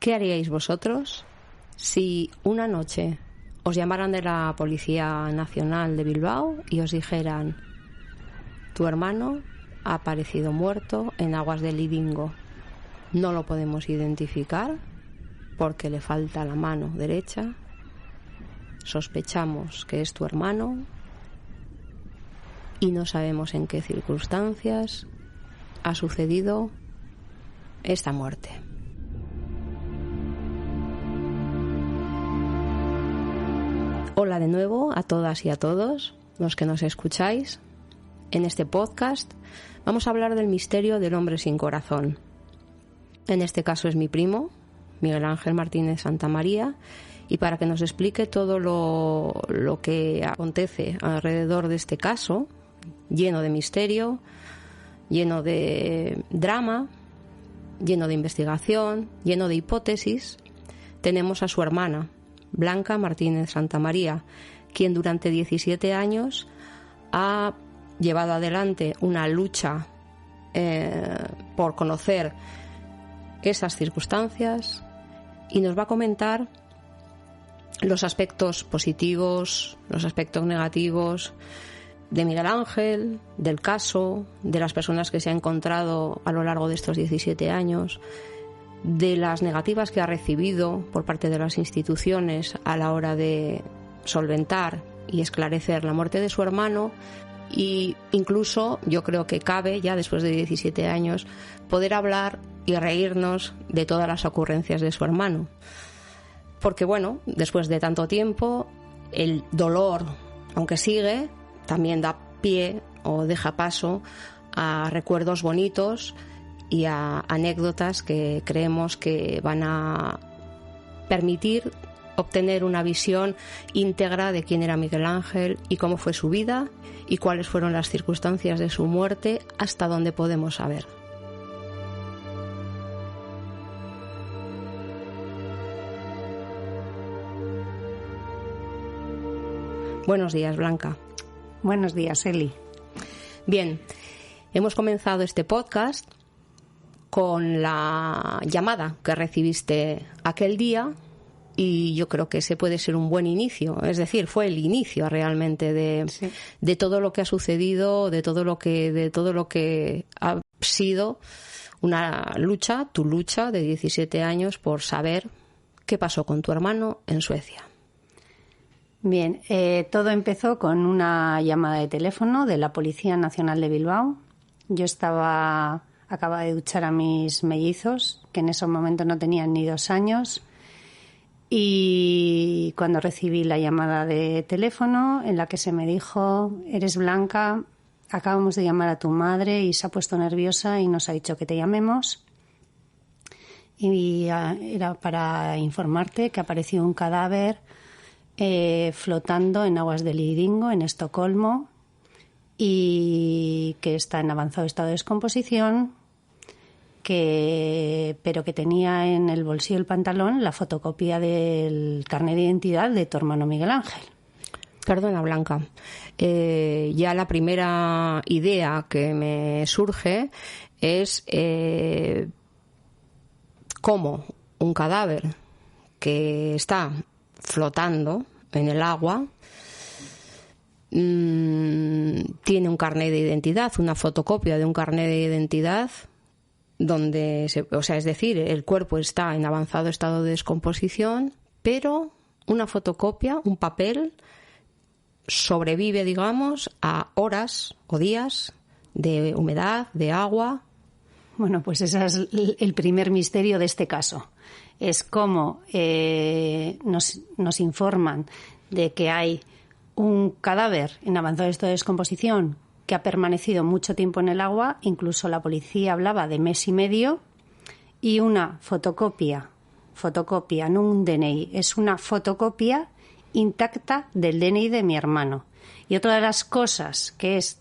¿Qué haríais vosotros si una noche os llamaran de la Policía Nacional de Bilbao y os dijeran: tu hermano ha aparecido muerto en aguas del Lidingo? No lo podemos identificar porque le falta la mano derecha. Sospechamos que es tu hermano y no sabemos en qué circunstancias ha sucedido esta muerte. Hola de nuevo a todas y a todos los que nos escucháis. En este podcast vamos a hablar del misterio del hombre sin corazón. En este caso es mi primo, Miguel Ángel Martínez Santamaría, y para que nos explique todo lo que acontece alrededor de este caso, lleno de misterio, lleno de drama, lleno de investigación, lleno de hipótesis, tenemos a su hermana, Blanca Martínez Santamaría, quien durante 17 años ha llevado adelante una lucha por conocer esas circunstancias, y nos va a comentar los aspectos positivos, los aspectos negativos de Miguel Ángel, del caso, de las personas que se ha encontrado a lo largo de estos 17 años, de las negativas que ha recibido por parte de las instituciones a la hora de solventar y esclarecer la muerte de su hermano. Y incluso yo creo que cabe, ya después de 17 años, poder hablar y reírnos de todas las ocurrencias de su hermano. Porque bueno, después de tanto tiempo, el dolor, aunque sigue, también da pie o deja paso a recuerdos bonitos y a anécdotas que creemos que van a permitir obtener una visión íntegra de quién era Miguel Ángel y cómo fue su vida y cuáles fueron las circunstancias de su muerte hasta donde podemos saber. Buenos días, Blanca. Buenos días, Eli. Bien, hemos comenzado este podcast con la llamada que recibiste aquel día, y yo creo que ese puede ser un buen inicio. Es decir, fue el inicio realmente de todo lo que ha sucedido, de todo lo que ha sido una lucha, tu lucha de 17 años por saber qué pasó con tu hermano en Suecia. Bien, todo empezó con una llamada de teléfono de la Policía Nacional de Bilbao. Yo acababa de duchar a mis mellizos, que en ese momento no tenían ni 2 años, y cuando recibí la llamada de teléfono en la que se me dijo: eres Blanca, acabamos de llamar a tu madre y se ha puesto nerviosa y nos ha dicho que te llamemos, y era para informarte que apareció un cadáver flotando en aguas del Lidingo, en Estocolmo, y que está en avanzado estado de descomposición, pero que tenía en el bolsillo del pantalón la fotocopia del carnet de identidad de tu hermano Miguel Ángel. Perdona, Blanca, ya la primera idea que me surge es cómo un cadáver que está flotando en el agua tiene un carnet de identidad, una fotocopia de un carnet de identidad donde es decir, el cuerpo está en avanzado estado de descomposición, pero una fotocopia, un papel, sobrevive, digamos, a horas o días de humedad, de agua. Bueno, pues ese es el primer misterio de este caso. Es cómo nos informan de que hay un cadáver en avanzado estado de descomposición que ha permanecido mucho tiempo en el agua, incluso la policía hablaba de 1 mes y medio, y una fotocopia, no un DNI, es una fotocopia intacta del DNI de mi hermano. Y otra de las cosas que es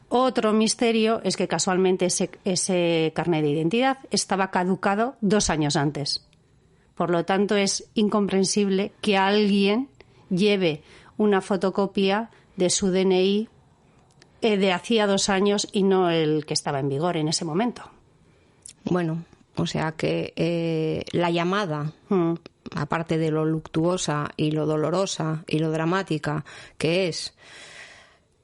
otro misterio es que casualmente ese carnet de identidad estaba caducado 2 años antes. Por lo tanto, es incomprensible que alguien lleve una fotocopia de su DNI de hacía 2 años y no el que estaba en vigor en ese momento. Bueno, O sea que la llamada, aparte de lo luctuosa y lo dolorosa y lo dramática que es,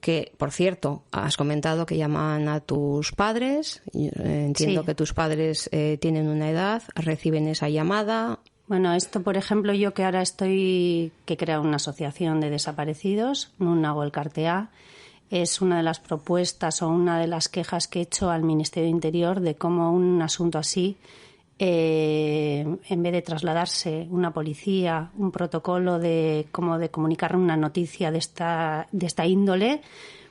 que, por cierto, has comentado que llaman a tus padres. Entiendo Sí. que tus padres tienen una edad, reciben esa llamada. Bueno, esto, por ejemplo, yo que ahora que he creado una asociación de desaparecidos, Nunago el Cartea, es una de las propuestas o una de las quejas que he hecho al Ministerio de Interior de cómo un asunto así, en vez de trasladarse una policía, un protocolo de comunicar una noticia de esta índole,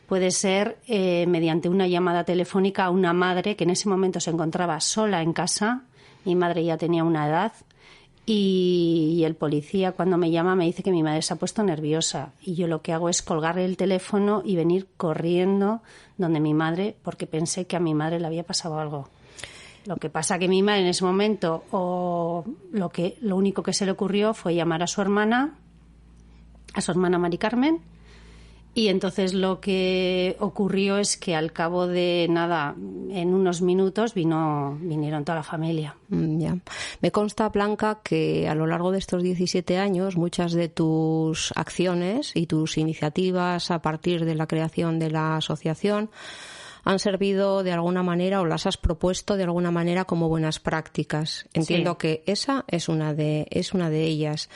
puede ser mediante una llamada telefónica a una madre que en ese momento se encontraba sola en casa. Mi madre ya tenía una edad. Y el policía, cuando me llama, me dice que mi madre se ha puesto nerviosa. Y yo lo que hago es colgarle el teléfono y venir corriendo donde mi madre, porque pensé que a mi madre le había pasado algo. Lo que pasa que mi madre en ese momento, lo único que se le ocurrió fue llamar a su hermana Mari Carmen. Y entonces lo que ocurrió es que al cabo de nada, en unos minutos, vinieron toda la familia. Ya. Me consta, Blanca, que a lo largo de estos 17 años muchas de tus acciones y tus iniciativas a partir de la creación de la asociación han servido de alguna manera o las has propuesto de alguna manera como buenas prácticas. Entiendo que esa es una de ellas.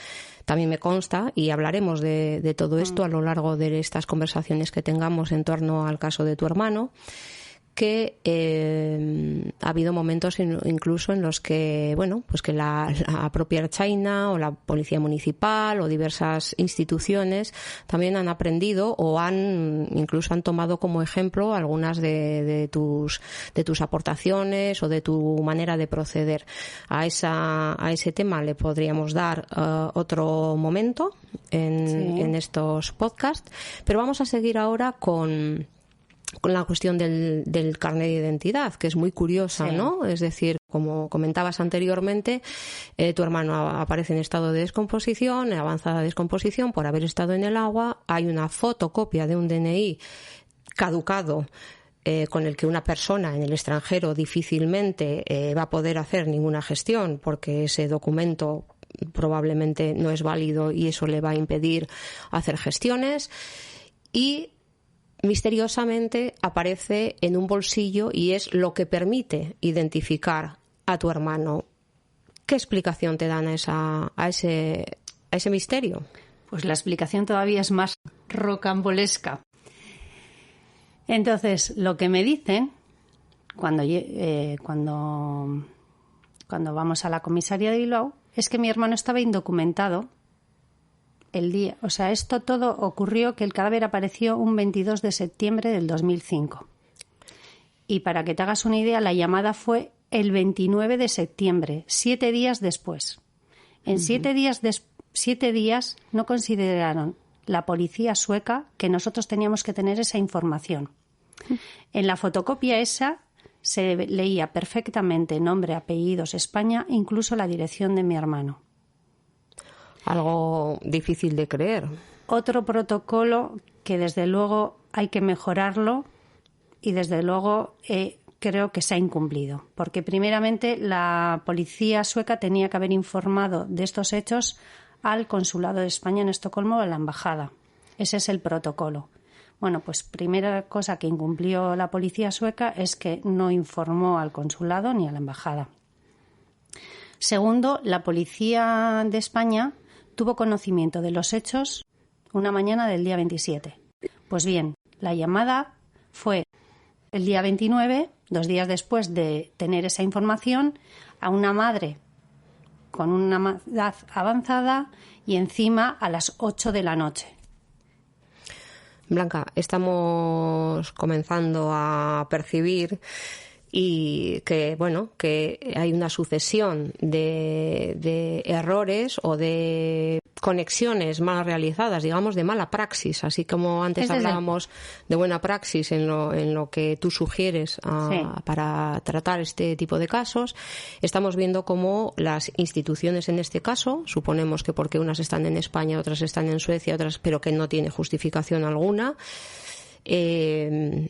También me consta, y hablaremos de todo esto a lo largo de estas conversaciones que tengamos en torno al caso de tu hermano, que ha habido momentos incluso en los que, bueno, pues que la propia Ertzaintza o la Policía Municipal o diversas instituciones también han aprendido o incluso han tomado como ejemplo algunas de tus aportaciones o de tu manera de proceder. A ese tema le podríamos dar otro momento en estos podcasts, pero vamos a seguir ahora con la cuestión del carnet de identidad, que es muy curiosa, ¿no? Es decir, como comentabas anteriormente, tu hermano aparece en estado de descomposición, en avanzada descomposición, por haber estado en el agua. Hay una fotocopia de un DNI caducado con el que una persona en el extranjero difícilmente va a poder hacer ninguna gestión, porque ese documento probablemente no es válido y eso le va a impedir hacer gestiones. Y misteriosamente aparece en un bolsillo y es lo que permite identificar a tu hermano. ¿Qué explicación te dan a ese misterio? Pues la explicación todavía es más rocambolesca. Entonces, lo que me dicen cuando vamos a la comisaría de Bilbao es que mi hermano estaba indocumentado el día. O sea, esto todo ocurrió que el cadáver apareció un 22 de septiembre del 2005. Y para que te hagas una idea, la llamada fue el 29 de septiembre, 7 días después. En 7 días no consideraron la policía sueca que nosotros teníamos que tener esa información. En la fotocopia esa se leía perfectamente nombre, apellidos, España, incluso la dirección de mi hermano. Algo difícil de creer. Otro protocolo que desde luego hay que mejorarlo y desde luego creo que se ha incumplido. Porque primeramente la policía sueca tenía que haber informado de estos hechos al Consulado de España en Estocolmo o a la Embajada. Ese es el protocolo. Bueno, pues primera cosa que incumplió la policía sueca es que no informó al consulado ni a la embajada. Segundo, la policía de España tuvo conocimiento de los hechos una mañana del día 27. Pues bien, la llamada fue el día 29, 2 días después de tener esa información, a una madre con una edad avanzada y encima a las 8 de la noche. Blanca, estamos comenzando a percibir y que hay una sucesión de errores o de conexiones mal realizadas, digamos, de mala praxis, así como antes hablábamos de buena praxis en lo que tú sugieres para tratar este tipo de casos. Estamos viendo cómo las instituciones en este caso, suponemos que porque unas están en España, otras están en Suecia, otras, pero que no tiene justificación alguna,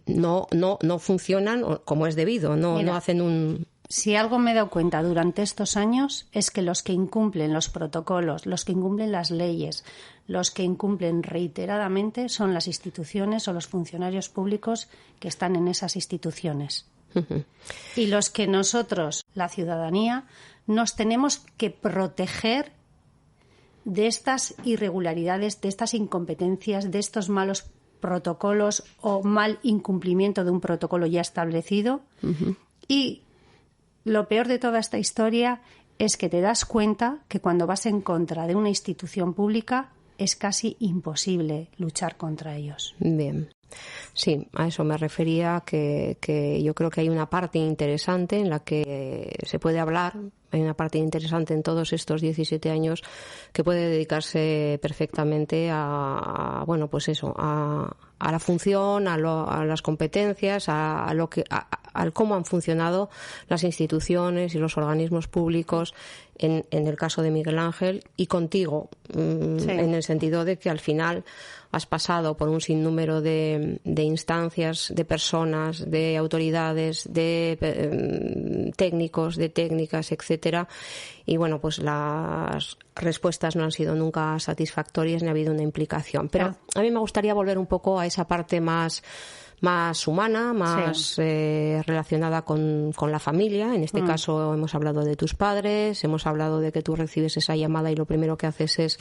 no funcionan como es debido, no hacen si algo me he dado cuenta durante estos años es que los que incumplen los protocolos, los que incumplen las leyes, los que incumplen reiteradamente son las instituciones o los funcionarios públicos que están en esas instituciones. Y los que nosotros, la ciudadanía, nos tenemos que proteger de estas irregularidades, de estas incompetencias, de estos malos protocolos o mal incumplimiento de un protocolo ya establecido. Y lo peor de toda esta historia es que te das cuenta que cuando vas en contra de una institución pública es casi imposible luchar contra ellos. Bien. Sí, a eso me refería, que yo creo que hay una parte interesante en la que se puede hablar, hay una parte interesante en todos estos 17 años que puede dedicarse perfectamente a bueno, pues eso, a la función, a las competencias, al cómo han funcionado las instituciones y los organismos públicos en el caso de Miguel Ángel y contigo, sí, en el sentido de que al final has pasado por un sinnúmero de instancias, de personas, de autoridades, de técnicos, de técnicas, etcétera, y bueno, pues las respuestas no han sido nunca satisfactorias ni ha habido una implicación. Pero a mí me gustaría volver un poco a esa parte más humana, más relacionada con la familia. En este caso hemos hablado de tus padres, hemos hablado de que tú recibes esa llamada y lo primero que haces es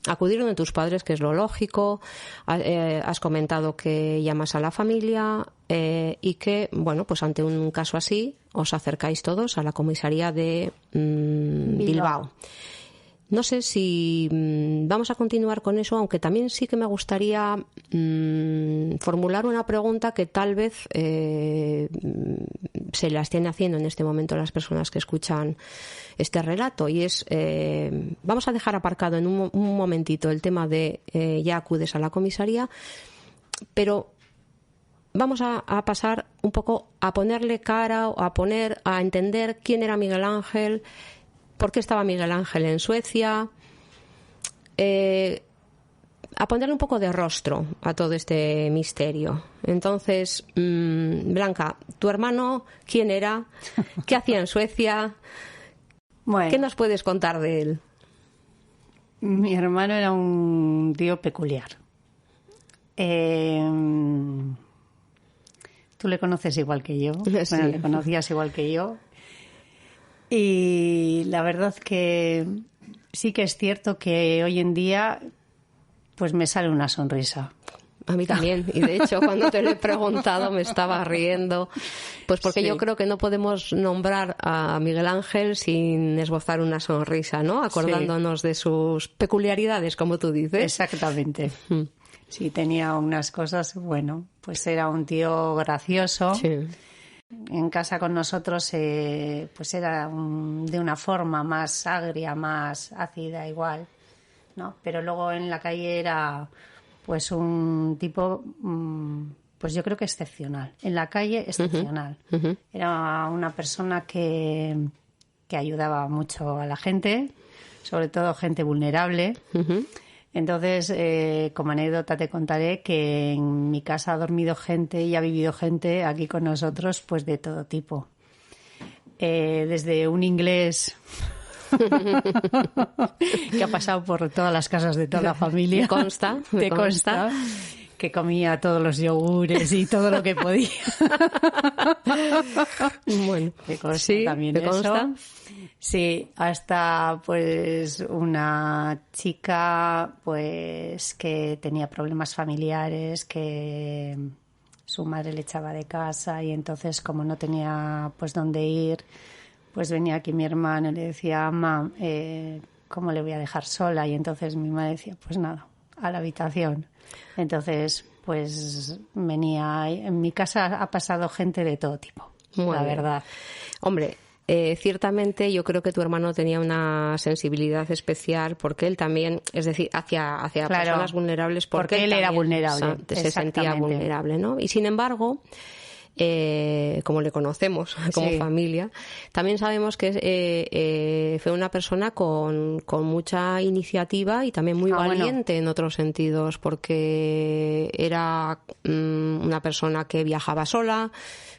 acudir donde tus padres, que es lo lógico. Has comentado que llamas a la familia y que, bueno, pues ante un caso así os acercáis todos a la comisaría de Bilbao. No sé si vamos a continuar con eso, aunque también sí que me gustaría formular una pregunta que tal vez se la estén haciendo en este momento las personas que escuchan este relato, y es, vamos a dejar aparcado en un momentito el tema de ya acudes a la comisaría, pero vamos a pasar un poco a ponerle cara, a entender quién era Miguel Ángel, por qué estaba Miguel Ángel en Suecia, a ponerle un poco de rostro a todo este misterio. Entonces, Blanca, tu hermano, ¿quién era? ¿Qué hacía en Suecia? Bueno, ¿qué nos puedes contar de él? Mi hermano era un tío peculiar. Tú le conoces igual que yo. Sí. Bueno, le conocías igual que yo. Y la verdad que sí que es cierto que hoy en día pues me sale una sonrisa. A mí también, y de hecho cuando te lo he preguntado me estaba riendo, pues porque sí, yo creo que no podemos nombrar a Miguel Ángel sin esbozar una sonrisa, ¿no? Acordándonos de sus peculiaridades, como tú dices. Exactamente. Sí, tenía unas cosas, bueno, pues era un tío gracioso. Sí. En casa con nosotros pues era de una forma más agria, más ácida igual, ¿no? Pero luego en la calle era pues un tipo, pues yo creo que excepcional. En la calle excepcional. Era una persona que ayudaba mucho a la gente, sobre todo gente vulnerable. Entonces, como anécdota te contaré que en mi casa ha dormido gente y ha vivido gente aquí con nosotros, pues de todo tipo. Desde un inglés que ha pasado por todas las casas de toda la familia. Me consta. Que comía todos los yogures y todo lo que podía. Bueno, me consta sí, también me consta. Sí, hasta pues una chica pues que tenía problemas familiares, que su madre le echaba de casa y entonces como no tenía pues dónde ir, pues venía aquí mi hermano y le decía, mamá, ¿cómo le voy a dejar sola? Y entonces mi madre decía, pues nada, a la habitación. Entonces, pues venía, en mi casa ha pasado gente de todo tipo, la verdad. Hombre, ciertamente yo creo que tu hermano tenía una sensibilidad especial porque él también, es decir, hacia claro, personas vulnerables, porque él era vulnerable, se sentía vulnerable, ¿no? Y sin embargo, como le conocemos como familia, también sabemos que fue una persona con mucha iniciativa y también muy valiente en otros sentidos, porque era una persona que viajaba sola,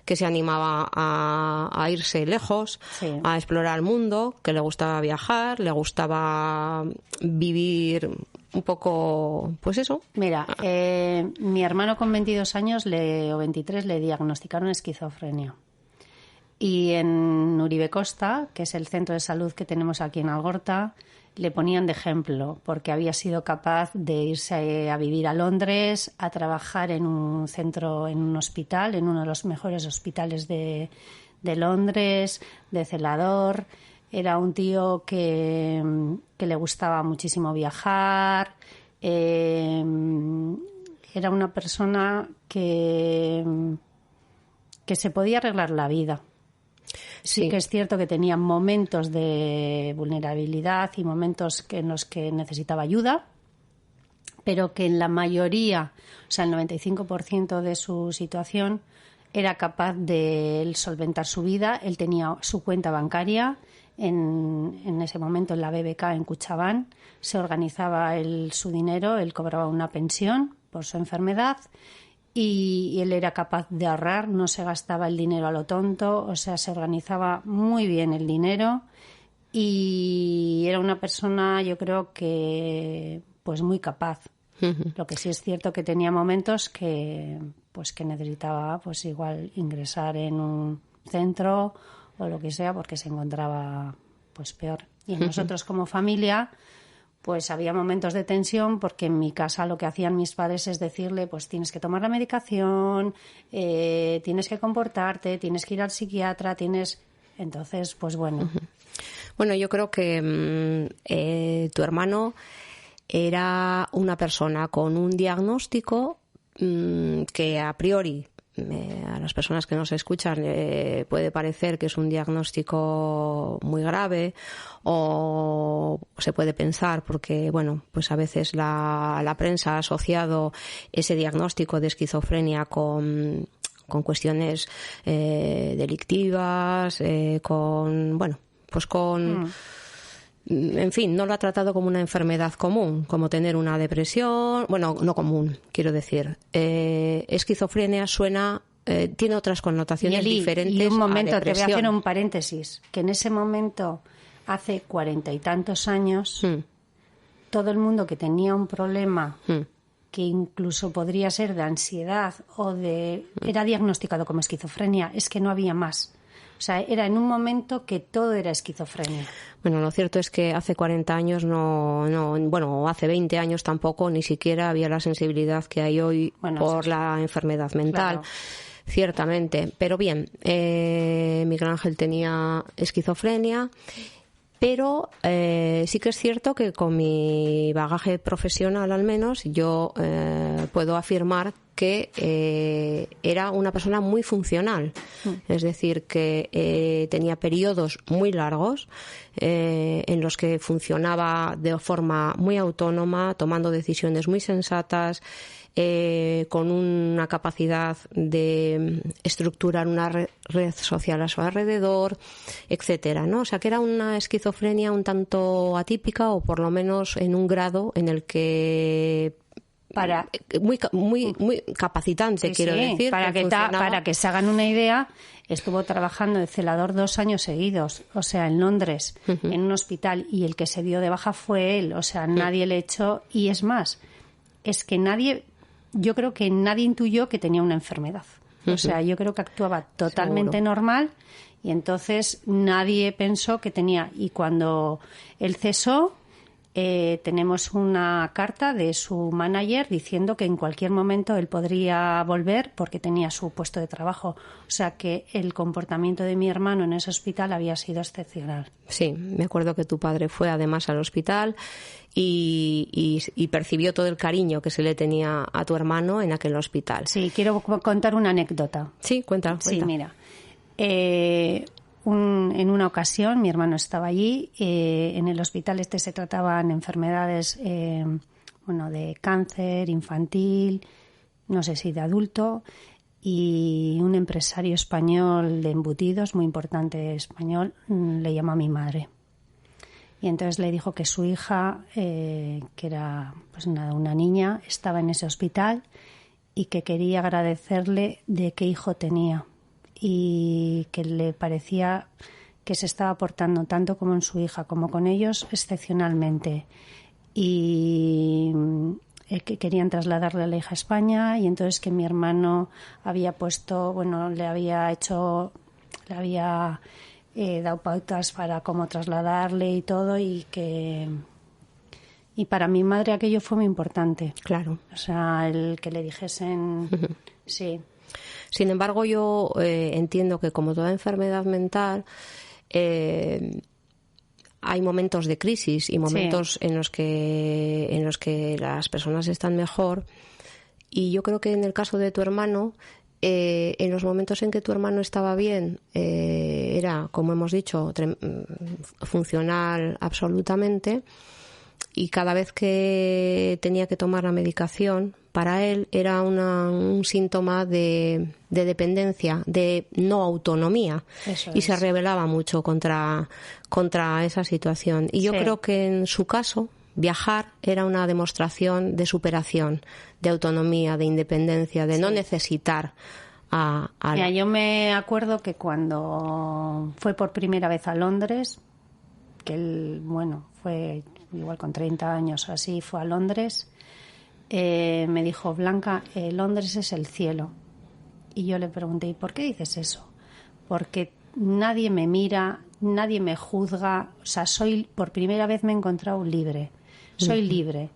que se animaba a irse lejos, Sí. a explorar el mundo, que le gustaba viajar, le gustaba vivir un poco, pues eso. Mira, mi hermano con 22 años o 23 le diagnosticaron esquizofrenia. Y en Uribe Costa, que es el centro de salud que tenemos aquí en Algorta, le ponían de ejemplo porque había sido capaz de irse a vivir a Londres, a trabajar en un centro, en un hospital, en uno de los mejores hospitales de Londres, de celador. Era un tío que le gustaba muchísimo viajar. Era una persona que se podía arreglar la vida. Sí que es cierto que tenía momentos de vulnerabilidad y momentos en los que necesitaba ayuda, pero que en la mayoría, o sea, el 95% de su situación, era capaz de él solventar su vida. Él tenía su cuenta bancaria en ese momento en la BBK en Cuchabán, se organizaba su dinero, él cobraba una pensión por su enfermedad. Y él era capaz de ahorrar, no se gastaba el dinero a lo tonto, o sea, se organizaba muy bien el dinero y era una persona, yo creo que, pues muy capaz. Lo que sí es cierto que tenía momentos que necesitaba, pues igual ingresar en un centro o lo que sea porque se encontraba, pues peor. Y nosotros como familia, pues había momentos de tensión porque en mi casa lo que hacían mis padres es decirle, pues tienes que tomar la medicación, tienes que comportarte, tienes que ir al psiquiatra, Entonces, pues bueno. Bueno, yo creo que tu hermano era una persona con un diagnóstico que a priori a las personas que nos escuchan puede parecer que es un diagnóstico muy grave o se puede pensar porque, bueno, pues a veces la prensa ha asociado ese diagnóstico de esquizofrenia con cuestiones delictivas, en fin, no lo ha tratado como una enfermedad común, como tener una depresión, bueno, no común, quiero decir. Esquizofrenia suena, tiene otras connotaciones diferentes. Y un momento, a te voy a depresión. hacer un paréntesis, que en ese momento, hace 40 y tantos años, todo el mundo que tenía un problema que incluso podría ser de ansiedad era diagnosticado como esquizofrenia, es que no había más. O sea, era en un momento que todo era esquizofrenia. Bueno, lo cierto es que hace 40 años o hace 20 años tampoco, ni siquiera había la sensibilidad que hay hoy por la enfermedad mental. Claro. Ciertamente. Pero bien, Miguel Ángel tenía esquizofrenia, pero sí que es cierto que con mi bagaje profesional al menos yo puedo afirmar que era una persona muy funcional, es decir, que tenía periodos muy largos en los que funcionaba de forma muy autónoma, tomando decisiones muy sensatas, con una capacidad de estructurar una red social a su alrededor, etcétera, ¿no? O sea, que era una esquizofrenia un tanto atípica o por lo menos en un grado en el que muy capacitante, quiero decir. Para que se hagan una idea, estuvo trabajando de celador 2 años seguidos, o sea, en Londres, en un hospital, y el que se dio de baja fue él, o sea, nadie le echó, y es más, es que yo creo que nadie intuyó que tenía una enfermedad. O sea, yo creo que actuaba totalmente normal y entonces nadie pensó que tenía. Y cuando él cesó, tenemos una carta de su manager diciendo que en cualquier momento él podría volver porque tenía su puesto de trabajo. O sea que el comportamiento de mi hermano en ese hospital había sido excepcional. Sí, me acuerdo que tu padre fue además al hospital y percibió todo el cariño que se le tenía a tu hermano en aquel hospital. Sí, quiero contar una anécdota. Sí, cuenta. Sí, mira. En una ocasión mi hermano estaba allí, en el hospital se trataban enfermedades de cáncer infantil, no sé si de adulto, y un empresario español de embutidos, muy importante español, le llamó a mi madre. Y entonces le dijo que su hija, que era una niña, estaba en ese hospital y que quería agradecerle de qué hijo tenía. y que le parecía que se estaba portando tanto como en su hija como con ellos excepcionalmente, y que querían trasladarle a la hija a España, y entonces que mi hermano había puesto, bueno, le había dado pautas para cómo trasladarle y todo, y para mi madre aquello fue muy importante. Claro. O sea, el que le dijesen sí. Sin embargo, yo entiendo que, como toda enfermedad mental, hay momentos de crisis y momentos en los que las personas están mejor, y yo creo que en el caso de tu hermano, en los momentos en que tu hermano estaba bien, era, como hemos dicho, funcional absolutamente, y cada vez que tenía que tomar la medicación, para él era un síntoma de dependencia, de no autonomía. Y se rebelaba mucho contra esa situación. Y yo creo que en su caso, viajar era una demostración de superación, de autonomía, de independencia, de no necesitar a Mira, yo me acuerdo que cuando fue por primera vez a Londres, que él, bueno, fue igual con 30 años o así, fue a Londres, me dijo: Blanca, Londres es el cielo. Y yo le pregunté: ¿y por qué dices eso? Porque nadie me mira, nadie me juzga, o sea, por primera vez me he encontrado libre, soy libre.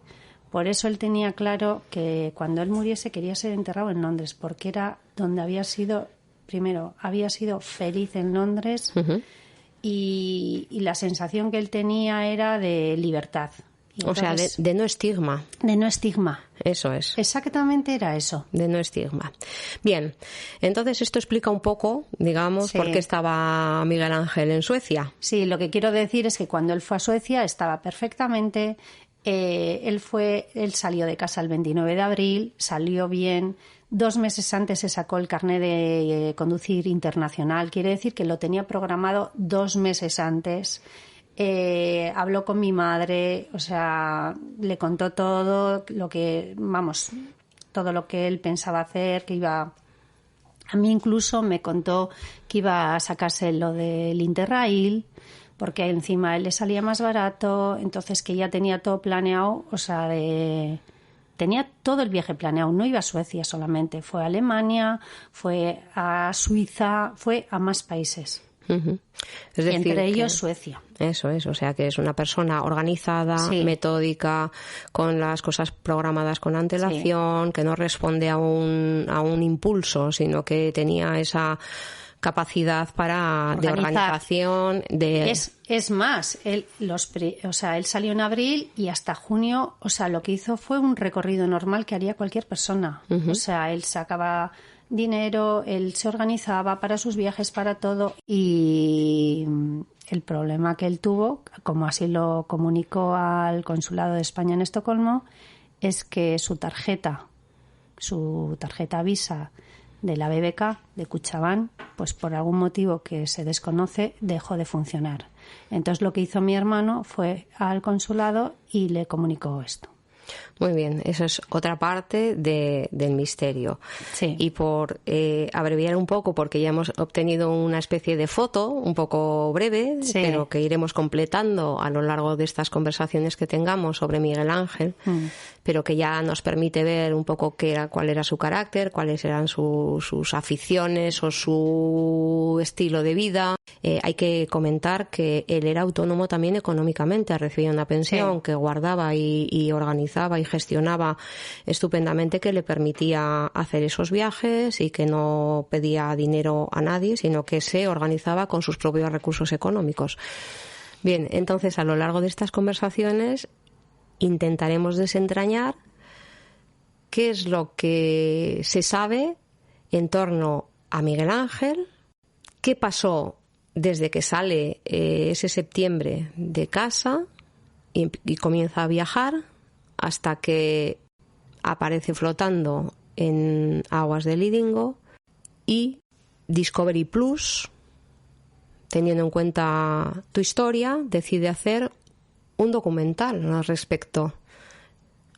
Por eso él tenía claro que cuando él muriese quería ser enterrado en Londres, porque era donde había sido feliz en Londres, y la sensación que él tenía era de libertad. O sea, de no estigma. De no estigma. Eso es. Exactamente era eso. De no estigma. Bien, entonces esto explica un poco, digamos, por qué estaba Miguel Ángel en Suecia. Sí, lo que quiero decir es que cuando él fue a Suecia estaba perfectamente. Él salió de casa el 29 de abril, salió bien. 2 meses antes se sacó el carnet de conducir internacional. Quiere decir que lo tenía programado 2 meses antes. Habló con mi madre, o sea, le contó todo lo que él pensaba hacer, que iba. A mí incluso me contó que iba a sacarse lo del Interrail, porque encima a él le salía más barato, entonces que ya tenía todo planeado, o sea, tenía todo el viaje planeado, no iba a Suecia solamente, fue a Alemania, fue a Suiza, fue a más países. Es decir, entre ellos Suecia. Eso es, o sea que es una persona organizada, metódica, con las cosas programadas con antelación, que no responde a un impulso, sino que tenía esa capacidad de organización. Es más, él salió en abril y hasta junio, o sea, lo que hizo fue un recorrido normal que haría cualquier persona. O sea, él sacaba dinero, él se organizaba para sus viajes, para todo, y el problema que él tuvo, como así lo comunicó al Consulado de España en Estocolmo, es que su tarjeta Visa de la BBK, de Kutxabank, pues por algún motivo que se desconoce, dejó de funcionar. Entonces lo que hizo mi hermano fue al consulado y le comunicó esto. Muy bien, eso es otra parte del misterio. Sí. Y por abreviar un poco, porque ya hemos obtenido una especie de foto un poco breve, pero que iremos completando a lo largo de estas conversaciones que tengamos sobre Miguel Ángel, pero que ya nos permite ver un poco cuál era su carácter, cuáles eran sus aficiones o su estilo de vida. Hay que comentar que él era autónomo también económicamente, recibía una pensión que guardaba y organizaba y gestionaba estupendamente, que le permitía hacer esos viajes y que no pedía dinero a nadie, sino que se organizaba con sus propios recursos económicos. Bien, entonces a lo largo de estas conversaciones intentaremos desentrañar qué es lo que se sabe en torno a Miguel Ángel, qué pasó desde que sale ese septiembre de casa y comienza a viajar hasta que aparece flotando en aguas de Lidingö, y Discovery Plus, teniendo en cuenta tu historia, decide hacer un documental al respecto.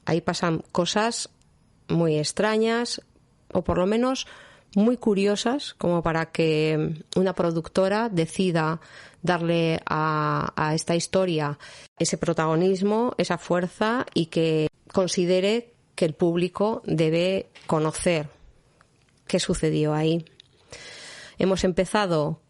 Ahí pasan cosas muy extrañas, o por lo menos muy curiosas como para que una productora decida darle a esta historia ese protagonismo, esa fuerza, y que considere que el público debe conocer qué sucedió ahí. Hemos empezado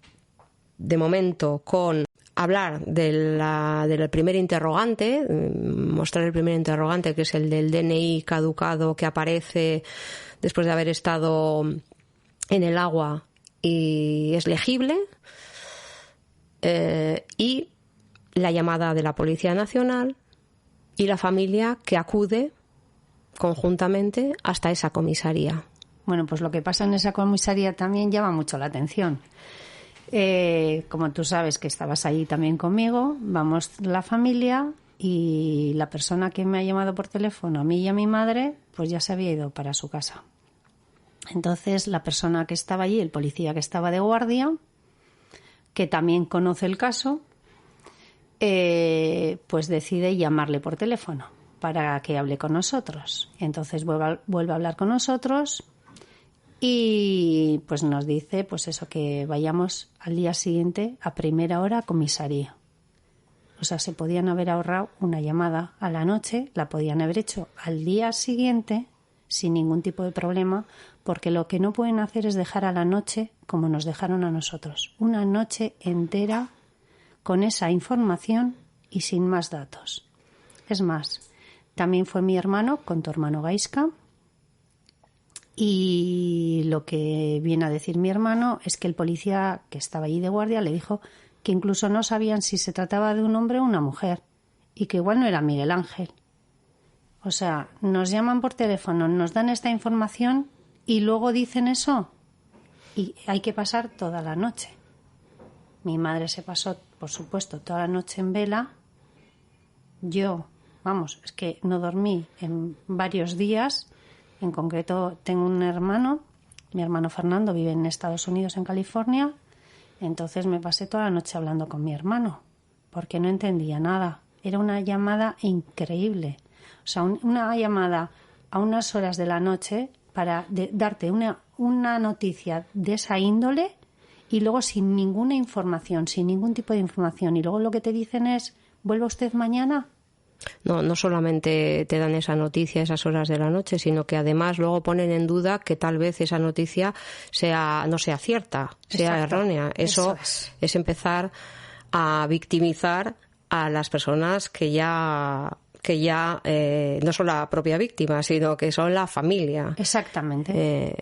de momento con hablar del primer interrogante, mostrar el primer interrogante, que es el del DNI caducado que aparece después de haber estado en el agua y es legible, y la llamada de la Policía Nacional y la familia que acude conjuntamente hasta esa comisaría. Bueno, pues lo que pasa en esa comisaría también llama mucho la atención. Como tú sabes que estabas ahí también conmigo, vamos la familia y la persona que me ha llamado por teléfono, a mí y a mi madre, pues ya se había ido para su casa. Entonces la persona que estaba allí, el policía que estaba de guardia, que también conoce el caso, pues decide llamarle por teléfono para que hable con nosotros. Entonces vuelve a hablar con nosotros y pues nos dice pues eso, que vayamos al día siguiente a primera hora a comisaría. O sea, se podían haber ahorrado una llamada a la noche, la podían haber hecho al día siguiente sin ningún tipo de problema, porque lo que no pueden hacer es dejar a la noche como nos dejaron a nosotros. Una noche entera con esa información y sin más datos. Es más, también fue mi hermano con tu hermano Gaizka, y lo que viene a decir mi hermano es que el policía que estaba allí de guardia le dijo que incluso no sabían si se trataba de un hombre o una mujer y que igual no era Miguel Ángel. O sea, nos llaman por teléfono, nos dan esta información y luego dicen eso y hay que pasar toda la noche. Mi madre se pasó, por supuesto, toda la noche en vela. Yo, vamos, es que no dormí en varios días. En concreto, tengo un hermano, mi hermano Fernando vive en Estados Unidos, en California. Entonces me pasé toda la noche hablando con mi hermano, porque no entendía nada. Era una llamada increíble. O sea, una llamada a unas horas de la noche para darte una noticia de esa índole y luego sin ninguna información, sin ningún tipo de información. Y luego lo que te dicen es, ¿vuelve usted mañana? No solamente te dan esa noticia a esas horas de la noche, sino que además luego ponen en duda que tal vez esa noticia no sea cierta, sea Exacto. errónea. Eso es empezar a victimizar a las personas que ya no son la propia víctima, sino que son la familia. Exactamente.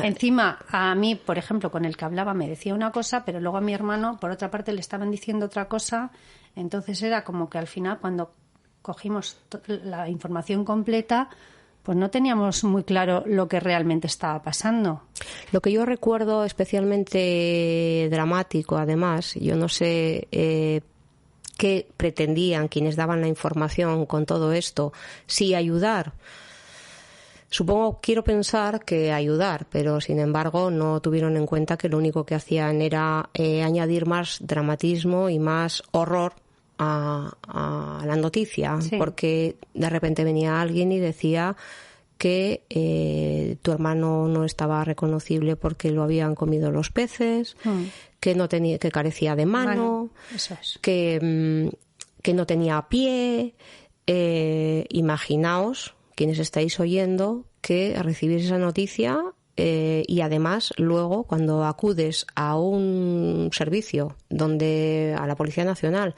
Encima, a mí, por ejemplo, con el que hablaba me decía una cosa, pero luego a mi hermano, por otra parte, le estaban diciendo otra cosa. Entonces era como que al final, cuando cogimos la información completa, pues no teníamos muy claro lo que realmente estaba pasando. Lo que yo recuerdo especialmente dramático, además, yo no sé qué pretendían quienes daban la información con todo esto, si ayudar. Quiero pensar que ayudar, pero sin embargo no tuvieron en cuenta que lo único que hacían era añadir más dramatismo y más horror a la noticia, sí. Porque de repente venía alguien y decía que tu hermano no estaba reconocible porque lo habían comido los peces, que carecía de mano, eso es. que no tenía pie. Imaginaos, quienes estáis oyendo, que recibís esa noticia y además luego cuando acudes a un servicio a la Policía Nacional,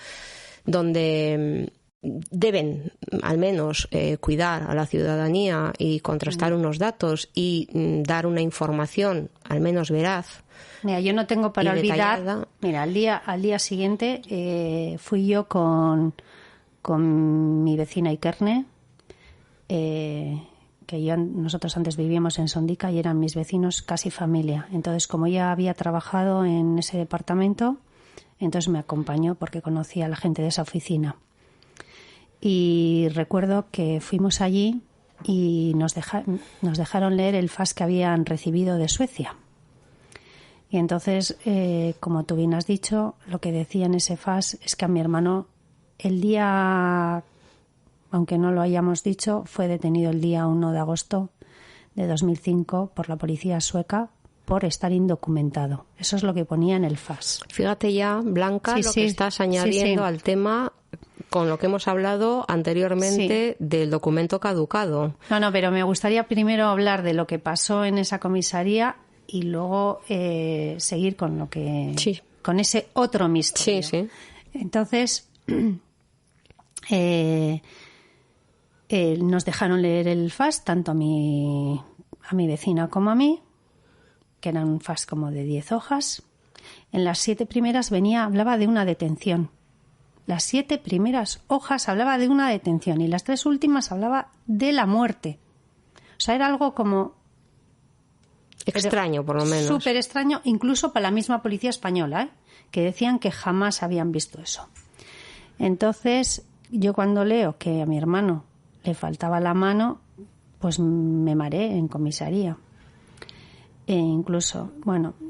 donde deben al menos cuidar a la ciudadanía y contrastar unos datos y dar una información al menos veraz. Mira, yo no tengo para olvidar. Detallada. Mira, al día siguiente fui yo con mi vecina Ikerne, que nosotros antes vivíamos en Sondica y eran mis vecinos casi familia. Entonces, como ella había trabajado en ese departamento, entonces me acompañó porque conocía a la gente de esa oficina. Y recuerdo que fuimos allí y nos dejaron leer el fax que habían recibido de Suecia. Y entonces, como tú bien has dicho, lo que decía en ese fax es que a mi hermano el día, aunque no lo hayamos dicho, fue detenido el día 1 de agosto de 2005 por la policía sueca por estar indocumentado. Eso es lo que ponía en el FAS. Fíjate ya, Blanca, que estás añadiendo al tema con lo que hemos hablado anteriormente del documento caducado. No, pero me gustaría primero hablar de lo que pasó en esa comisaría y luego seguir con lo que con ese otro misterio. Sí. Entonces nos dejaron leer el FAS tanto a mi vecina como a mí, que eran un FAS como de 10 hojas. En las 7 primeras hablaba de una detención. Las 7 primeras hojas hablaba de una detención y las 3 últimas hablaba de la muerte. O sea, era algo como... extraño, por lo menos. Súper extraño, incluso para la misma policía española, que decían que jamás habían visto eso. Entonces, yo cuando leo que a mi hermano le faltaba la mano, pues me mareé en comisaría. E incluso,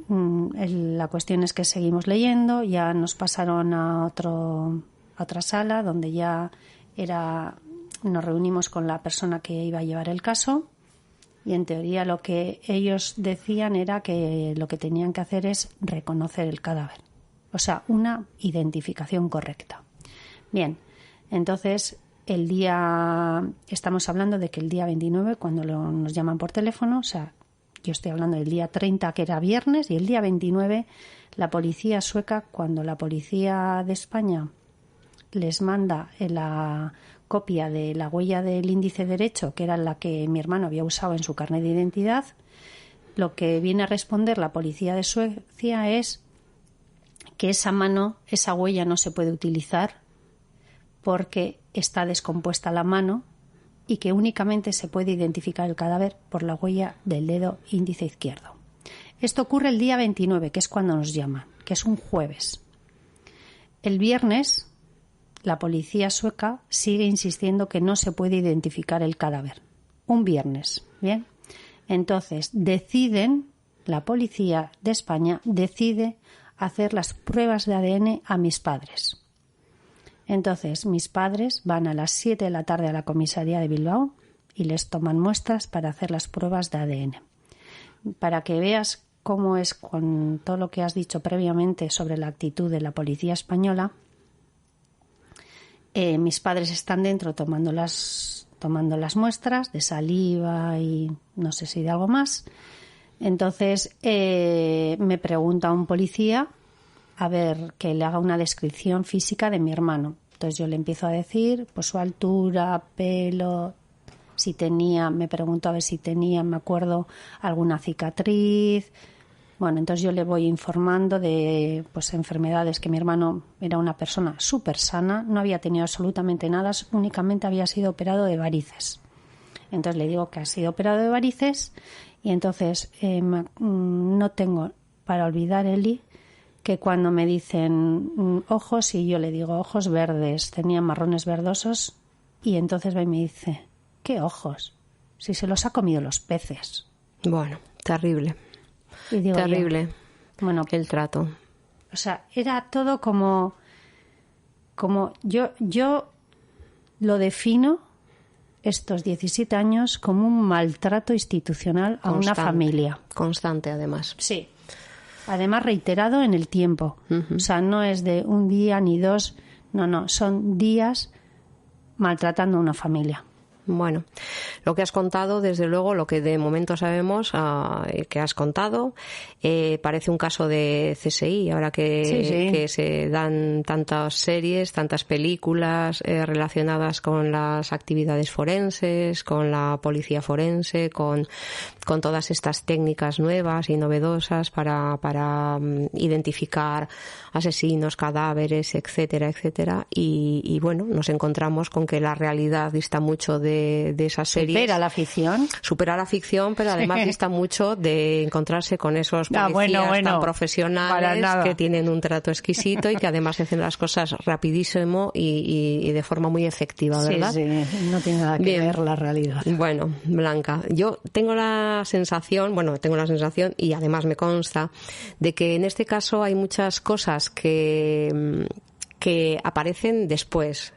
la cuestión es que seguimos leyendo, ya nos pasaron a otra sala donde ya nos reunimos con la persona que iba a llevar el caso y en teoría lo que ellos decían era que lo que tenían que hacer es reconocer el cadáver, o sea, una identificación correcta. Bien, entonces estamos hablando de que el día 29, cuando nos llaman por teléfono, o sea, yo estoy hablando del día 30, que era viernes, y el día 29, la policía sueca, cuando la policía de España les manda la copia de la huella del índice derecho, que era la que mi hermano había usado en su carnet de identidad, lo que viene a responder la policía de Suecia es que esa huella no se puede utilizar porque está descompuesta la mano y que únicamente se puede identificar el cadáver por la huella del dedo índice izquierdo. Esto ocurre el día 29, que es cuando nos llaman, que es un jueves. El viernes, la policía sueca sigue insistiendo que no se puede identificar el cadáver. Un viernes, ¿bien? Entonces, la policía de España decide hacer las pruebas de ADN a mis padres. Entonces, mis padres van a las 7 de la tarde a la comisaría de Bilbao y les toman muestras para hacer las pruebas de ADN. Para que veas cómo es con todo lo que has dicho previamente sobre la actitud de la policía española, mis padres están dentro tomando las muestras de saliva y no sé si de algo más. Entonces, me pregunta un policía a ver que le haga una descripción física de mi hermano. Entonces yo le empiezo a decir pues su altura, pelo, me pregunto a ver si tenía, me acuerdo, alguna cicatriz. Bueno, entonces yo le voy informando de pues enfermedades, que mi hermano era una persona súper sana, no había tenido absolutamente nada, únicamente había sido operado de varices. Entonces le digo que ha sido operado de varices y entonces no tengo para olvidar, Eli, que cuando me dicen ojos y yo le digo ojos verdes, tenían marrones verdosos y entonces va y me dice, ¿qué ojos? Si se los ha comido los peces. Bueno, terrible. Y digo terrible. Bueno, el trato. O sea, era todo como yo lo defino estos 17 años como un maltrato institucional a una familia. Constante, además. Sí. Además, reiterado en el tiempo. O sea, no es de un día ni dos. No, son días maltratando a una familia. Bueno, lo que has contado, desde luego, lo que de momento sabemos que has contado, parece un caso de CSI, ahora que se dan tantas series, tantas películas relacionadas con las actividades forenses, con la policía forense, con todas estas técnicas nuevas y novedosas para identificar asesinos, cadáveres, etcétera, etcétera. Y bueno, nos encontramos con que la realidad dista mucho de esas series. Supera la ficción, pero además dista mucho de encontrarse con esos policías tan profesionales que tienen un trato exquisito y que además hacen las cosas rapidísimo y de forma muy efectiva, ¿verdad? Sí, no tiene nada que ver la realidad. Bueno, Blanca, yo tengo la sensación y además me consta de que en este caso hay muchas cosas que aparecen después,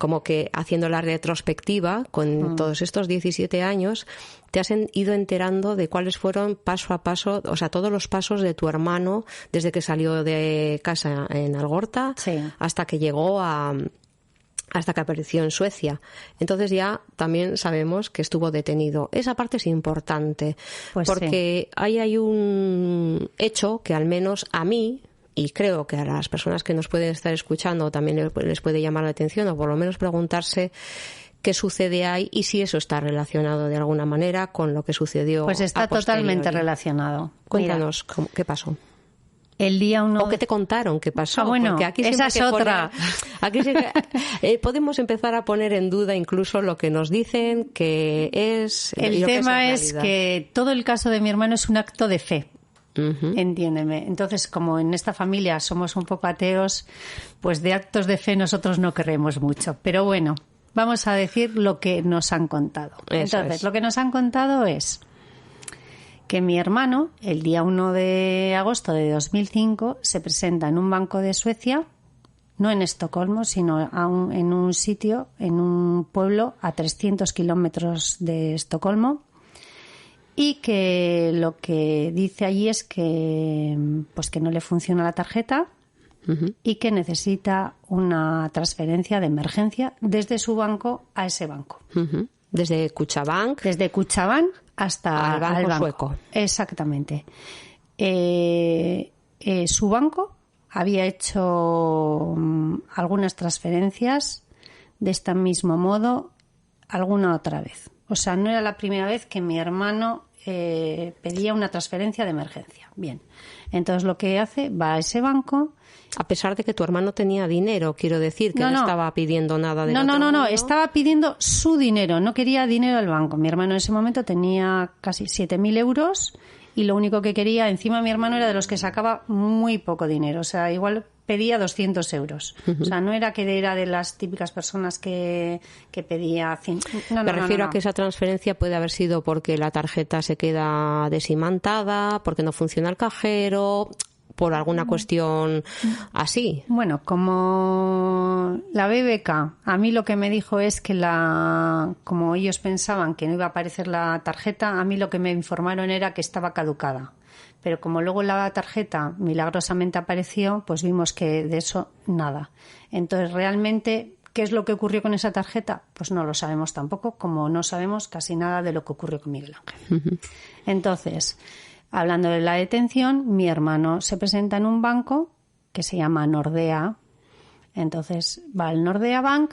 como que haciendo la retrospectiva con todos estos 17 años, te has ido enterando de cuáles fueron paso a paso, o sea, todos los pasos de tu hermano desde que salió de casa en Algorta hasta que llegó hasta que apareció en Suecia. Entonces ya también sabemos que estuvo detenido. Esa parte es importante, pues porque ahí hay un hecho que al menos a mí, y creo que a las personas que nos pueden estar escuchando también les puede llamar la atención, o por lo menos preguntarse qué sucede ahí y si eso está relacionado de alguna manera con lo que sucedió. Pues está totalmente relacionado. Cuéntanos qué pasó. El día 1 ¿O qué te contaron qué pasó? Bueno, porque aquí esa es otra. Podemos empezar a poner en duda incluso lo que nos dicen que es... El tema es que todo el caso de mi hermano es un acto de fe. Entiéndeme. Entonces, como en esta familia somos un poco ateos, pues de actos de fe nosotros no queremos mucho. Pero bueno, vamos a decir lo que nos han contado. Entonces, lo que nos han contado es que mi hermano, el día 1 de agosto de 2005, se presenta en un banco de Suecia, no en Estocolmo, sino en un sitio, en un pueblo a 300 kilómetros de Estocolmo, y que lo que dice allí es que, pues que no le funciona la tarjeta y que necesita una transferencia de emergencia desde su banco a ese banco. Desde Cuchabank. Desde Cuchabank hasta al banco sueco. Exactamente. Su banco había hecho algunas transferencias de este mismo modo alguna otra vez. O sea, no era la primera vez que mi hermano pedía una transferencia de emergencia. Bien. Entonces lo que hace, va a ese banco. A pesar de que tu hermano tenía dinero, quiero decir, que no estaba pidiendo nada de No, estaba pidiendo su dinero, no quería dinero del banco. Mi hermano en ese momento tenía casi 7.000 euros y lo único que quería, encima mi hermano era de los que sacaba muy poco dinero, o sea, igual pedía 200 euros. O sea, no era que era de las típicas personas que pedía... Me refiero a que esa transferencia puede haber sido porque la tarjeta se queda desimantada, porque no funciona el cajero, por alguna cuestión así. Bueno, como la BBK, a mí lo que me dijo es que como ellos pensaban que no iba a aparecer la tarjeta, a mí lo que me informaron era que estaba caducada. Pero como luego la tarjeta milagrosamente apareció, pues vimos que de eso nada. Entonces, realmente, ¿qué es lo que ocurrió con esa tarjeta? Pues no lo sabemos tampoco, como no sabemos casi nada de lo que ocurrió con Miguel Ángel. Entonces, hablando de la detención, mi hermano se presenta en un banco que se llama Nordea. Entonces va al Nordea Bank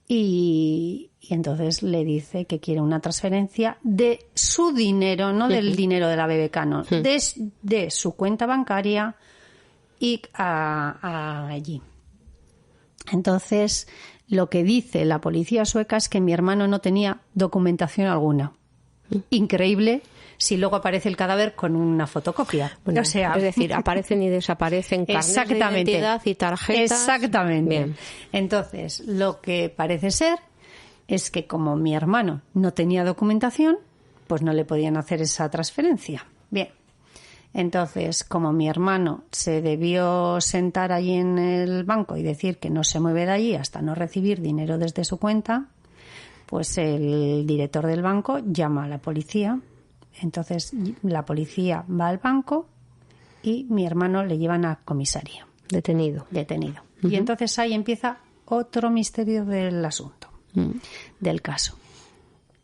y entonces le dice que quiere una transferencia de su dinero, no del dinero de la BBK, no, de su cuenta bancaria y a allí. Entonces, lo que dice la policía sueca es que mi hermano no tenía documentación alguna. Increíble si luego aparece el cadáver con una fotocopia. Bueno, o sea, es decir, aparecen y desaparecen carnes de identidad y tarjetas. Exactamente. Bien. Entonces, lo que parece ser es que como mi hermano no tenía documentación, pues no le podían hacer esa transferencia. Bien. Entonces, como mi hermano se debió sentar allí en el banco y decir que no se mueve de allí hasta no recibir dinero desde su cuenta, pues el director del banco llama a la policía. Entonces la policía va al banco y mi hermano le llevan a comisaría. Detenido. Y entonces ahí empieza otro misterio del asunto, del caso.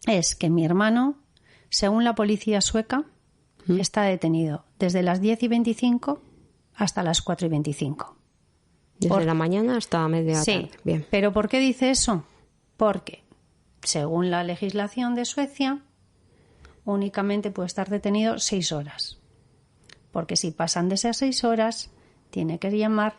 Es que mi hermano, según la policía sueca, está detenido desde las 10:25 hasta las 4:25. Desde la mañana hasta media tarde. Bien. ¿Pero por qué dice eso? Porque, según la legislación de Suecia, únicamente puede estar detenido 6 horas. Porque si pasan de esas 6 horas, tiene que llamar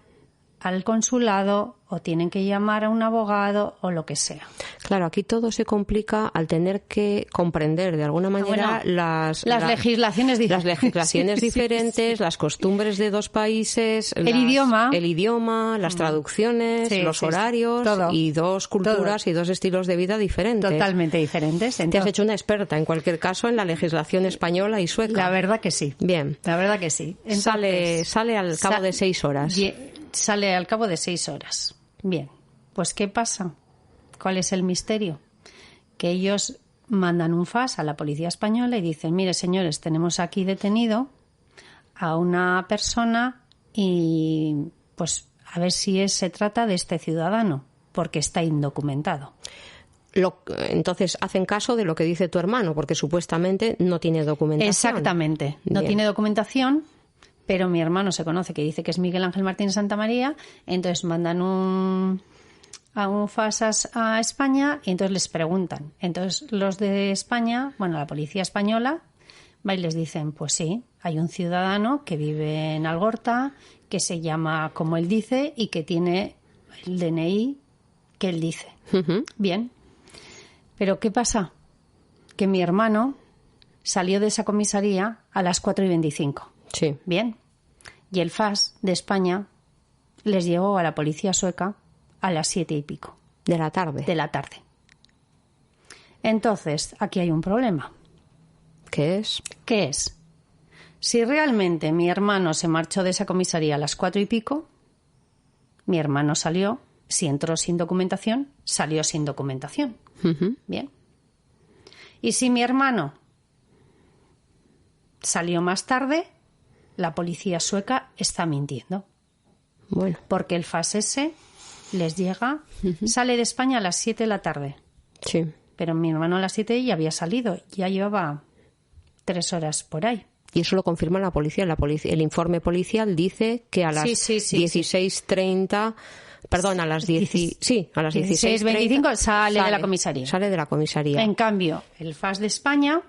al consulado o tienen que llamar a un abogado o lo que sea. Claro, aquí todo se complica al tener que comprender de alguna manera las legislaciones diferentes. Las legislaciones diferentes, las costumbres de dos países, el idioma, las traducciones, los horarios y dos culturas y dos estilos de vida diferentes. Totalmente diferentes. Entonces, te has hecho una experta, en cualquier caso, en la legislación española y sueca. La verdad que sí. Bien. La verdad que sí. Entonces, sale al cabo de 6 horas. Sale al cabo de 6 horas. Bien. Pues, ¿qué pasa? ¿Cuál es el misterio? Que ellos mandan un fax a la policía española y dicen, mire, señores, tenemos aquí detenido a una persona y pues a ver si se trata de este ciudadano, porque está indocumentado. Entonces hacen caso de lo que dice tu hermano, porque supuestamente no tiene documentación. Exactamente, no Bien. tiene documentación, pero mi hermano se conoce que dice que es Miguel Ángel Martínez Santamaría, entonces mandan un fax a España y entonces les preguntan. Entonces los de España, bueno, la policía española, va y les dicen, pues sí, hay un ciudadano que vive en Algorta, que se llama como él dice y que tiene el DNI que él dice. Uh-huh. Bien. Pero ¿qué pasa? Que mi hermano salió de esa comisaría a las 4:25. Sí. Bien. Y el fax de España les llegó a la policía sueca a las 7:00 De la tarde. de la tarde. Entonces, aquí hay un problema. ¿Qué es? ¿Qué es? Si realmente mi hermano se marchó de esa comisaría a las 4:00, mi hermano salió, si entró sin documentación, salió sin documentación. Uh-huh. Bien. Y si mi hermano salió más tarde, la policía sueca está mintiendo. Bueno. Porque el fax ese les llega, sale de España a las 7 de la tarde. Sí. Pero mi hermano a las 7 ya había salido, ya llevaba 3 horas por ahí. Y eso lo confirma la policía. El informe policial dice que a las 16:30... Perdón, a las 16:25 sale de la comisaría. Sale de la comisaría. En cambio, el fax de España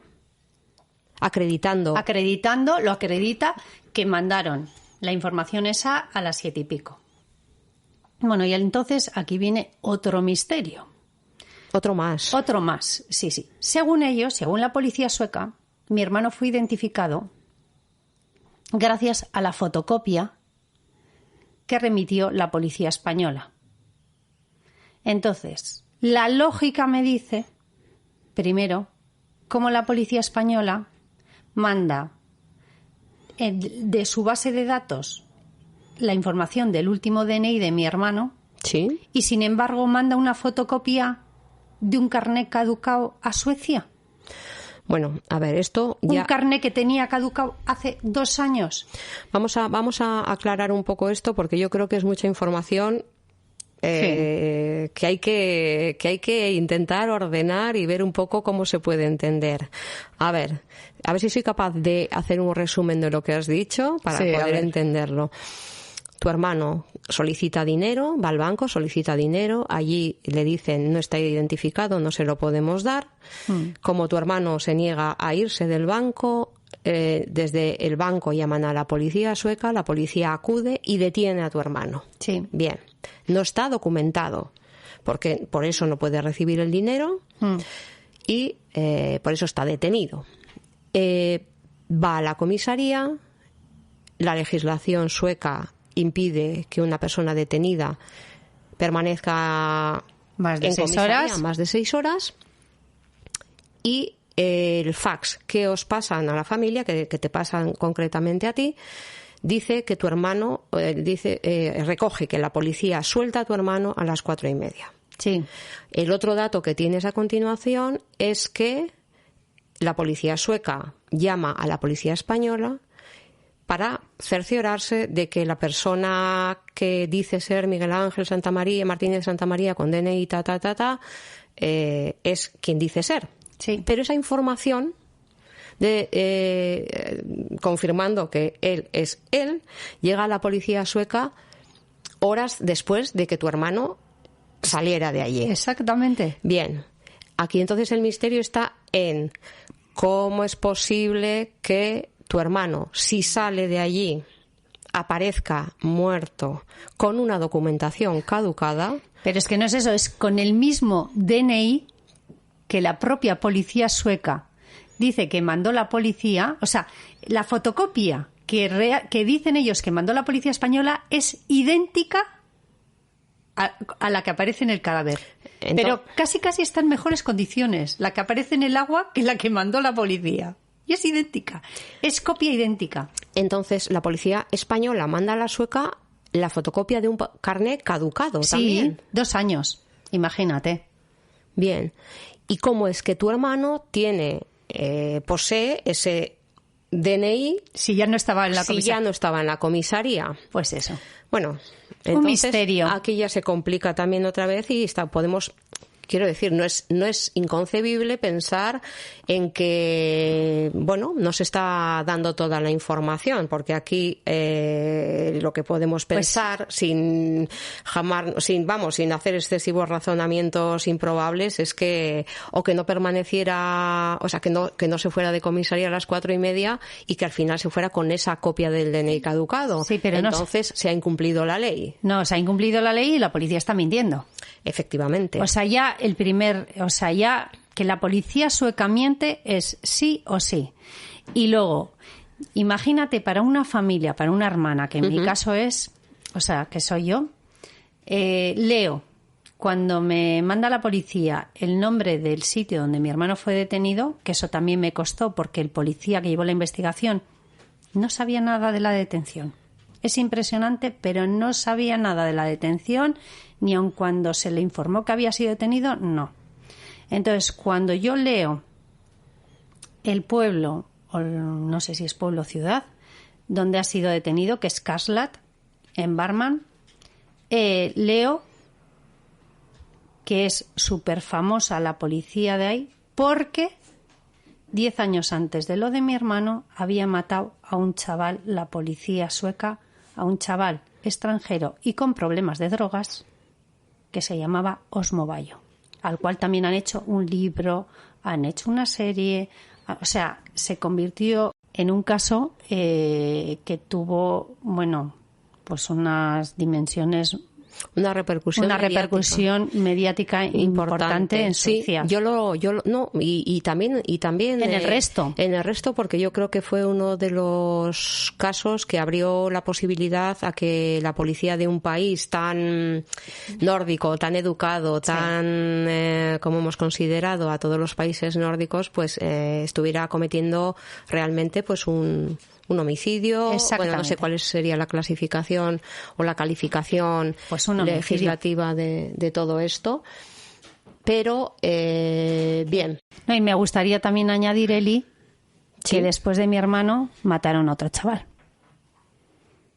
acreditando lo acredita que mandaron la información esa a las 7:00. Bueno, y entonces aquí viene otro misterio. Otro más, sí. Según ellos, según la policía sueca, mi hermano fue identificado gracias a la fotocopia que remitió la policía española. Entonces, la lógica me dice, primero, cómo la policía española manda de su base de datos la información del último DNI de mi hermano, ¿sí? Y sin embargo manda una fotocopia de un carnet caducado a Suecia. Bueno, a ver, esto ya... Un carnet que tenía caducado hace 2 años. Vamos a aclarar un poco esto porque yo creo que es mucha información que hay que intentar ordenar y ver un poco cómo se puede entender. A ver si soy capaz de hacer un resumen de lo que has dicho para poder entenderlo. Tu hermano solicita dinero, va al banco, solicita dinero, allí le dicen no está identificado, no se lo podemos dar. Como tu hermano se niega a irse del banco, desde el banco llaman a la policía sueca, la policía acude y detiene a tu hermano. Sí. Bien, no está documentado, porque por eso no puede recibir el dinero y por eso está detenido. Va a la comisaría, la legislación sueca impide que una persona detenida permanezca más de en 6 comisaría horas. Más de 6 horas. Y el fax que os pasan a la familia, que te pasan concretamente a ti, dice que tu hermano, recoge que la policía suelta a tu hermano a las 4:30. Sí. El otro dato que tienes a continuación es que la policía sueca llama a la policía española para cerciorarse de que la persona que dice ser Miguel Ángel Martínez Santamaría con DNI es quien dice ser. Sí. Pero esa información confirmando que él es él llega a la policía sueca horas después de que tu hermano saliera de allí. Exactamente. Bien, aquí entonces el misterio está en cómo es posible que tu hermano, si sale de allí, aparezca muerto con una documentación caducada. Pero es que no es eso, es con el mismo DNI que la propia policía sueca dice que mandó la policía, o sea, la fotocopia que dicen ellos que mandó la policía española es idéntica a la que aparece en el cadáver. Pero casi está en mejores condiciones la que aparece en el agua que la que mandó la policía. Y es idéntica, es copia idéntica. Entonces la policía española manda a la sueca la fotocopia de un carnet caducado también. Sí, 2 años, imagínate. Bien. ¿Y cómo es que tu hermano posee ese DNI si ya no estaba en la comisaría? Si ya no estaba en la comisaría. Pues eso. Bueno, entonces, un misterio. Aquí ya se complica también otra vez y podemos... Quiero decir, no es inconcebible pensar en que, bueno, no se está dando toda la información, porque aquí lo que podemos pensar sin hacer excesivos razonamientos improbables es que no permaneciera, o sea, que no se fuera de comisaría a las 4:30 y que al final se fuera con esa copia del DNI caducado. Sí, pero entonces se ha incumplido la ley. No, se ha incumplido la ley y la policía está mintiendo. Efectivamente. O sea, ya que la policía sueca miente es sí o sí. Y luego, imagínate para una familia, para una hermana, que en mi caso es, o sea, que soy yo, leo, cuando me manda la policía el nombre del sitio donde mi hermano fue detenido, que eso también me costó porque el policía que llevó la investigación no sabía nada de la detención. Es impresionante, pero no sabía nada de la detención, ni aun cuando se le informó que había sido detenido, no. Entonces, cuando yo leo el pueblo, o no sé si es pueblo o ciudad, donde ha sido detenido, que es Karlstad, en Barman, leo que es súper famosa la policía de ahí porque 10 años antes de lo de mi hermano había matado a un chaval, la policía sueca, a un chaval extranjero y con problemas de drogas que se llamaba Osmo Bayo, al cual también han hecho un libro, han hecho una serie, o sea, se convirtió en un caso que tuvo, bueno, pues unas dimensiones, una repercusión mediática importante en Suecia. Sí, y también en el resto, porque yo creo que fue uno de los casos que abrió la posibilidad a que la policía de un país tan nórdico, tan educado, tan como hemos considerado a todos los países nórdicos, pues estuviera cometiendo realmente pues un homicidio. Bueno, no sé cuál sería la clasificación o la calificación pues legislativa de todo esto, pero bien. No, y me gustaría también añadir, Eli, que después de mi hermano mataron a otro chaval.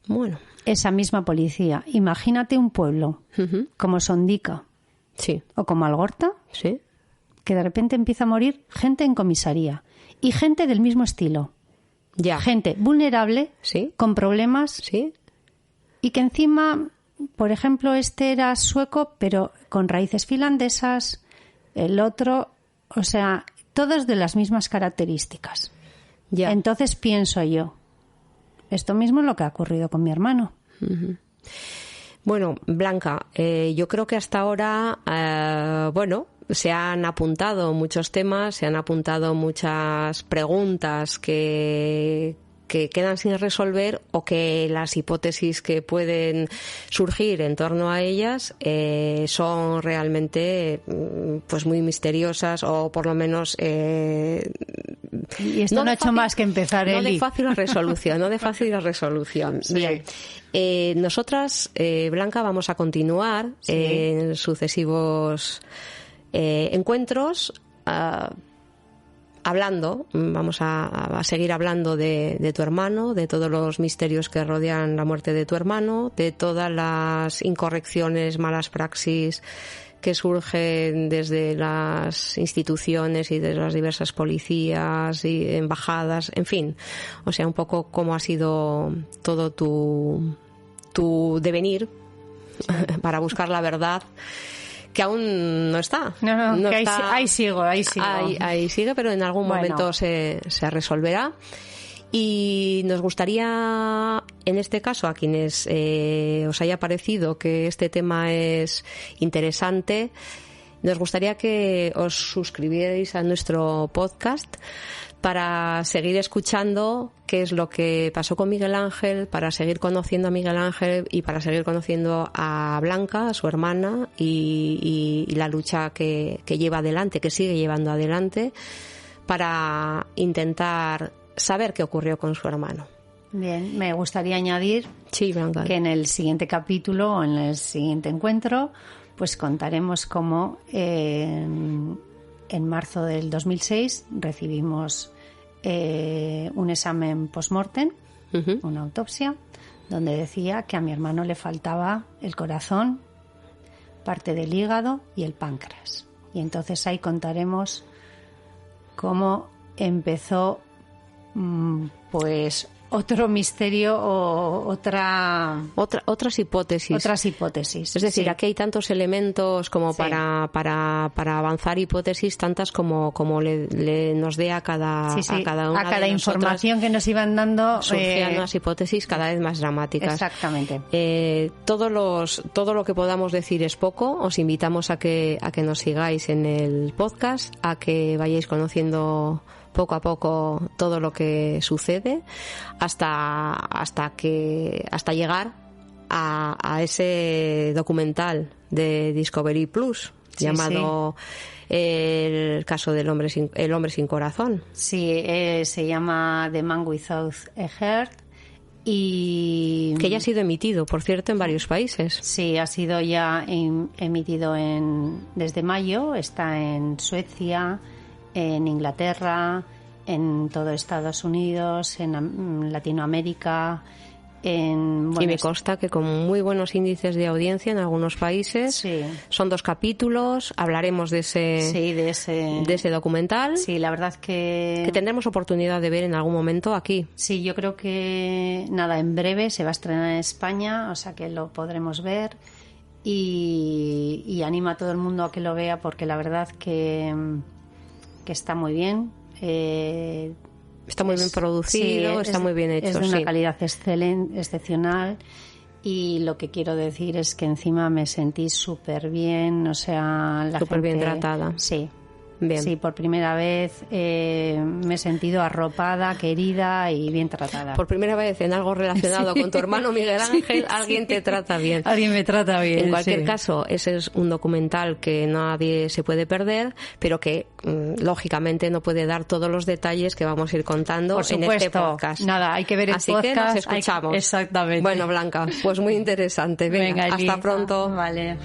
Bueno. Esa misma policía. Imagínate un pueblo como Sondica o como Algorta, que de repente empieza a morir gente en comisaría y gente del mismo estilo. Ya. Gente vulnerable, con problemas, y que encima, por ejemplo, este era sueco, pero con raíces finlandesas, el otro, o sea, todos de las mismas características. Ya. Entonces pienso yo, esto mismo es lo que ha ocurrido con mi hermano. Bueno, Blanca, yo creo que hasta ahora, se han apuntado muchos temas, se han apuntado muchas preguntas que quedan sin resolver o que las hipótesis que pueden surgir en torno a ellas son realmente pues muy misteriosas o por lo menos y esto no ha hecho más que empezar, Eli. No de fácil resolución. Bien. Nosotras, Blanca, vamos a continuar en sucesivos encuentros vamos a seguir hablando de tu hermano, de todos los misterios que rodean la muerte de tu hermano, de todas las incorrecciones, malas praxis que surgen desde las instituciones y de las diversas policías y embajadas, en fin, o sea, un poco cómo ha sido todo tu devenir para buscar la verdad, que aún no está. No que está. Ahí sigo. Ahí sigue, pero en algún momento se resolverá. Y nos gustaría, en este caso, a quienes os haya parecido que este tema es interesante, nos gustaría que os suscribierais a nuestro podcast para seguir escuchando qué es lo que pasó con Miguel Ángel, para seguir conociendo a Miguel Ángel y para seguir conociendo a Blanca, a su hermana, y la lucha que lleva adelante, que sigue llevando adelante, para intentar saber qué ocurrió con su hermano. Bien, me gustaría añadir Blanca, que en el siguiente capítulo o en el siguiente encuentro pues contaremos cómo en marzo del 2006 recibimos un examen post-mortem, una autopsia, donde decía que a mi hermano le faltaba el corazón, parte del hígado y el páncreas. Y entonces ahí contaremos cómo empezó pues otro misterio o otras hipótesis. Es decir, sí. Aquí hay tantos elementos como Sí. para avanzar hipótesis, tantas como nos dé a cada Sí, sí. a cada una a cada de información que nos iban dando surgían unas hipótesis cada vez más dramáticas. Exactamente. Todo lo que podamos decir es poco. Os invitamos a que nos sigáis en el podcast, a que vayáis conociendo poco a poco todo lo que sucede hasta llegar a ese documental de Discovery Plus llamado El caso del hombre sin corazón. Sí, se llama The Man Without a Heart y que ya ha sido emitido, por cierto, en varios países. Sí, ha sido ya emitido desde mayo. Está en Suecia, en Inglaterra, en todo Estados Unidos, en Latinoamérica, y me consta que con muy buenos índices de audiencia en algunos países. Sí. Son 2 capítulos, hablaremos de ese documental. Sí, la verdad que tendremos oportunidad de ver en algún momento aquí. Sí, yo creo que en breve se va a estrenar en España, o sea que lo podremos ver y anima a todo el mundo a que lo vea porque la verdad que está muy bien. Está muy bien producido, está muy bien hecho. Es de una calidad excepcional y lo que quiero decir es que encima me sentí súper bien, o sea... Súper bien tratada. Sí. Bien. Sí, por primera vez me he sentido arropada, querida y bien tratada. Por primera vez en algo relacionado con tu hermano Miguel Ángel, alguien te trata bien. Alguien me trata bien. En cualquier caso, ese es un documental que nadie se puede perder, pero que lógicamente no puede dar todos los detalles que vamos a ir contando en este podcast. Nada, hay que ver el Así podcast. Que nos escuchamos. Exactamente. Bueno, Blanca, pues muy interesante. Venga, hasta pronto. Vale.